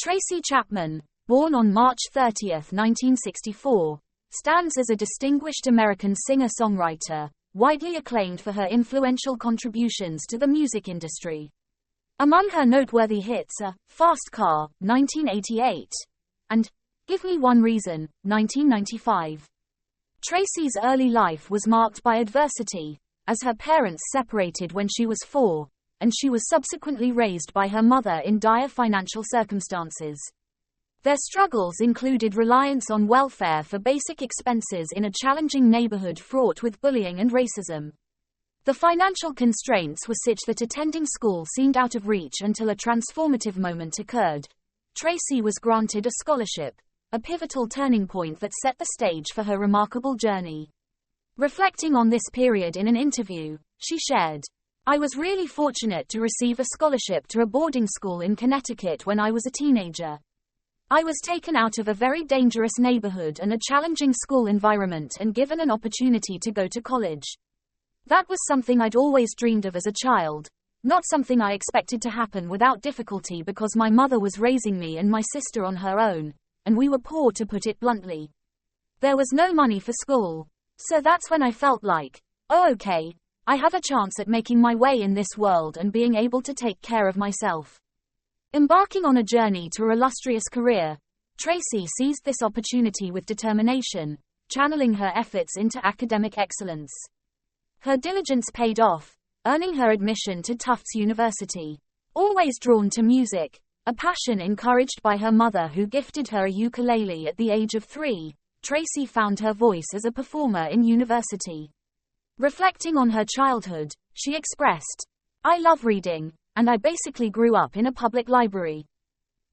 Tracy Chapman, born on March 30, 1964, stands as a distinguished American singer-songwriter, widely acclaimed for her influential contributions to the music industry. Among her noteworthy hits are Fast Car, 1988, and Give Me One Reason, 1995. Tracy's early life was marked by adversity, as her parents separated when she was 4, and she was subsequently raised by her mother in dire financial circumstances. Their struggles included reliance on welfare for basic expenses in a challenging neighborhood fraught with bullying and racism. The financial constraints were such that attending school seemed out of reach until a transformative moment occurred. Tracy was granted a scholarship, a pivotal turning point that set the stage for her remarkable journey. Reflecting on this period in an interview, she shared, "I was really fortunate to receive a scholarship to a boarding school in Connecticut when I was a teenager. I was taken out of a very dangerous neighborhood and a challenging school environment and given an opportunity to go to college. That was something I'd always dreamed of as a child, not something I expected to happen without difficulty because my mother was raising me and my sister on her own, and we were poor, to put it bluntly. There was no money for school. So that's when I felt like, oh okay, I have a chance at making my way in this world and being able to take care of myself." Embarking on a journey to her illustrious career, Tracy seized this opportunity with determination, channeling her efforts into academic excellence. Her diligence paid off, earning her admission to Tufts University. Always drawn to music, a passion encouraged by her mother who gifted her a ukulele at the age of 3, Tracy found her voice as a performer in university. Reflecting on her childhood, she expressed, "I love reading, and I basically grew up in a public library.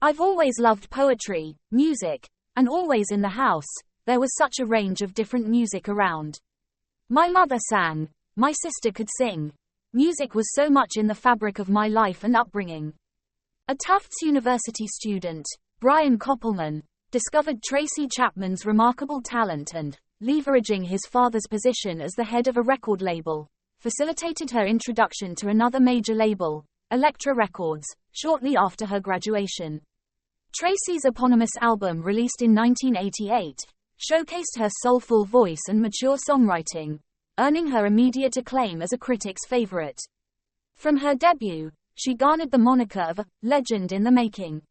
I've always loved poetry, music, and always in the house, there was such a range of different music around. My mother sang, my sister could sing. Music was so much in the fabric of my life and upbringing." A Tufts University student, Brian Koppelman, discovered Tracy Chapman's remarkable talent and, leveraging his father's position as the head of a record label, facilitated her introduction to another major label, Elektra Records, shortly after her graduation. Tracy's eponymous album, released in 1988, showcased her soulful voice and mature songwriting, earning her immediate acclaim as a critic's favorite. From her debut, she garnered the moniker of a legend in the making.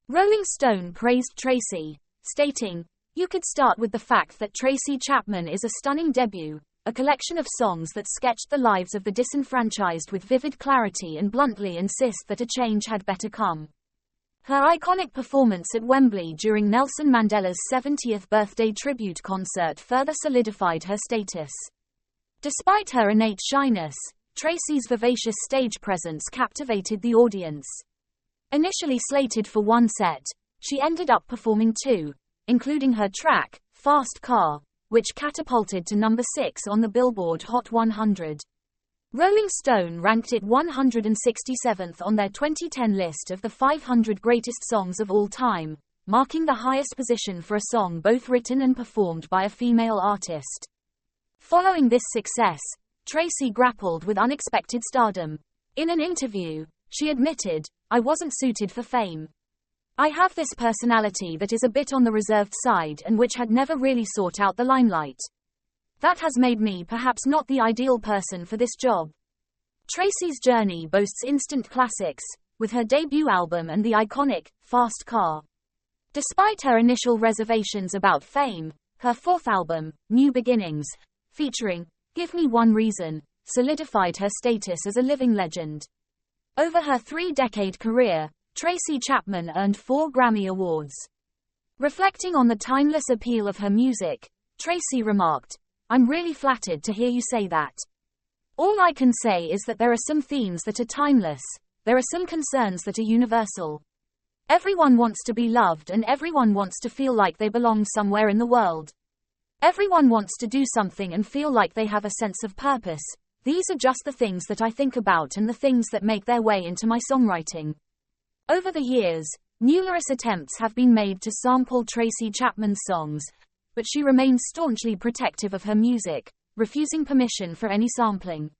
Rolling Stone praised Tracy, stating, "You could start with the fact that Tracy Chapman is a stunning debut, a collection of songs that sketched the lives of the disenfranchised with vivid clarity and bluntly insist that a change had better come." Her iconic performance at Wembley during Nelson Mandela's 70th birthday tribute concert further solidified her status. Despite her innate shyness, Tracy's vivacious stage presence captivated the audience. Initially slated for one set, she ended up performing 2, including her track, Fast Car, which catapulted to number 6 on the Billboard Hot 100. Rolling Stone ranked it 167th on their 2010 list of the 500 greatest songs of all time, marking the highest position for a song both written and performed by a female artist. Following this success, Tracy grappled with unexpected stardom. In an interview, she admitted, "I wasn't suited for fame. I have this personality that is a bit on the reserved side and which had never really sought out the limelight. That has made me perhaps not the ideal person for this job." Tracy's journey boasts instant classics, with her debut album and the iconic Fast Car. Despite her initial reservations about fame, her 4th album, New Beginnings, featuring Give Me One Reason, solidified her status as a living legend. Over her 3-decade career, Tracy Chapman earned 4 Grammy Awards. Reflecting on the timeless appeal of her music, Tracy remarked, "I'm really flattered to hear you say that. All I can say is that there are some themes that are timeless, there are some concerns that are universal. Everyone wants to be loved and everyone wants to feel like they belong somewhere in the world. Everyone wants to do something and feel like they have a sense of purpose. These are just the things that I think about and the things that make their way into my songwriting." Over the years, numerous attempts have been made to sample Tracy Chapman's songs, but she remains staunchly protective of her music, refusing permission for any sampling.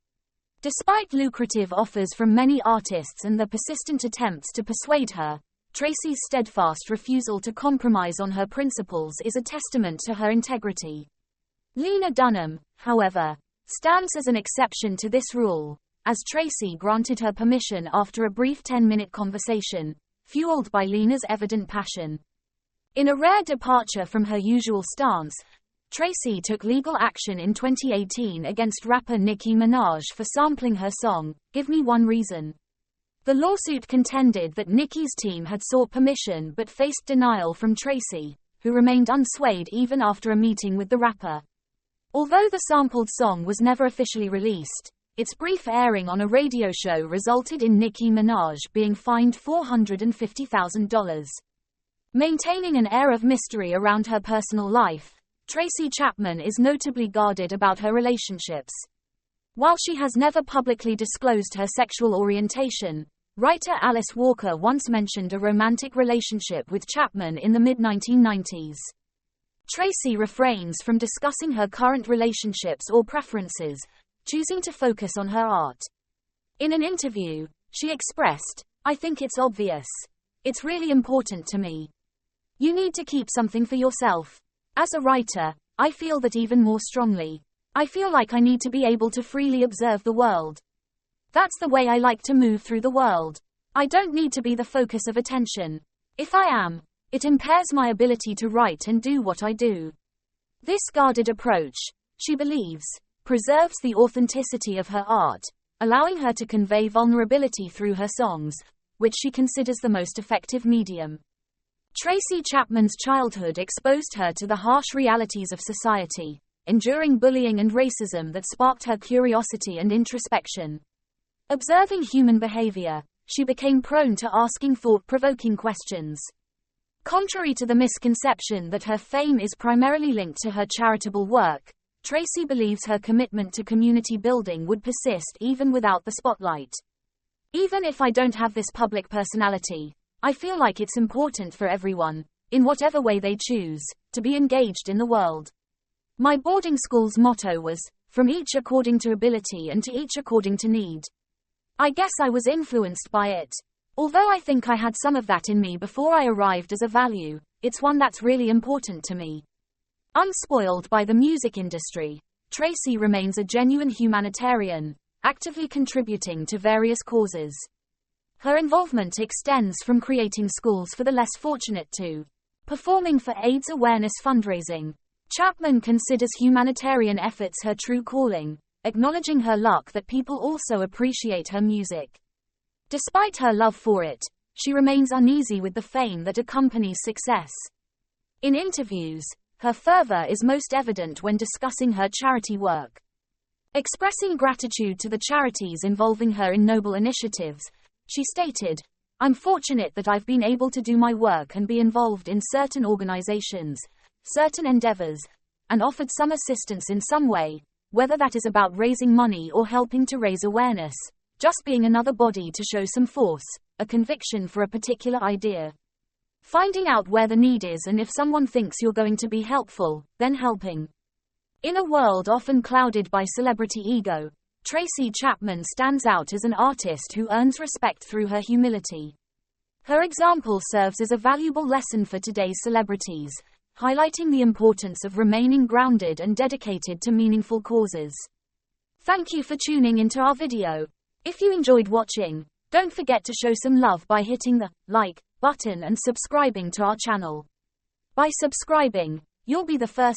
Despite lucrative offers from many artists and the persistent attempts to persuade her, Tracy's steadfast refusal to compromise on her principles is a testament to her integrity. Lena Dunham, however, stands as an exception to this rule, as Tracy granted her permission after a brief 10-minute conversation, fueled by Lena's evident passion. In a rare departure from her usual stance, Tracy took legal action in 2018 against rapper Nicki Minaj for sampling her song, Give Me One Reason. The lawsuit contended that Nicki's team had sought permission but faced denial from Tracy, who remained unswayed even after a meeting with the rapper. Although the sampled song was never officially released, its brief airing on a radio show resulted in Nicki Minaj being fined $450,000. Maintaining an air of mystery around her personal life, Tracy Chapman is notably guarded about her relationships. While she has never publicly disclosed her sexual orientation, writer Alice Walker once mentioned a romantic relationship with Chapman in the mid-1990s. Tracy refrains from discussing her current relationships or preferences, choosing to focus on her art. In an interview, she expressed, "I think it's obvious. It's really important to me. You need to keep something for yourself. As a writer, I feel that even more strongly. I feel like I need to be able to freely observe the world. That's the way I like to move through the world. I don't need to be the focus of attention. If I am, it impairs my ability to write and do what I do." This guarded approach, she believes, preserves the authenticity of her art, allowing her to convey vulnerability through her songs, which she considers the most effective medium. Tracy Chapman's childhood exposed her to the harsh realities of society, enduring bullying and racism that sparked her curiosity and introspection. Observing human behavior, she became prone to asking thought-provoking questions. Contrary to the misconception that her fame is primarily linked to her charitable work, Tracy believes her commitment to community building would persist even without the spotlight. "Even if I don't have this public personality, I feel like it's important for everyone, in whatever way they choose, to be engaged in the world. My boarding school's motto was, from each according to ability and to each according to need. I guess I was influenced by it. Although I think I had some of that in me before I arrived as a value, it's one that's really important to me." Unspoiled by the music industry, Tracy remains a genuine humanitarian, actively contributing to various causes. Her involvement extends from creating schools for the less fortunate to performing for AIDS awareness fundraising. Chapman considers humanitarian efforts her true calling, acknowledging her luck that people also appreciate her music. Despite her love for it, she remains uneasy with the fame that accompanies success. In interviews, her fervor is most evident when discussing her charity work. Expressing gratitude to the charities involving her in noble initiatives, she stated, "I'm fortunate that I've been able to do my work and be involved in certain organizations, certain endeavors, and offered some assistance in some way, whether that is about raising money or helping to raise awareness, just being another body to show some force, a conviction for a particular idea. Finding out where the need is and if someone thinks you're going to be helpful, then helping." In a world often clouded by celebrity ego, Tracy Chapman stands out as an artist who earns respect through her humility. Her example serves as a valuable lesson for today's celebrities, highlighting the importance of remaining grounded and dedicated to meaningful causes. Thank you for tuning into our video. If you enjoyed watching, don't forget to show some love by hitting the like button and subscribing to our channel. By subscribing, you'll be the first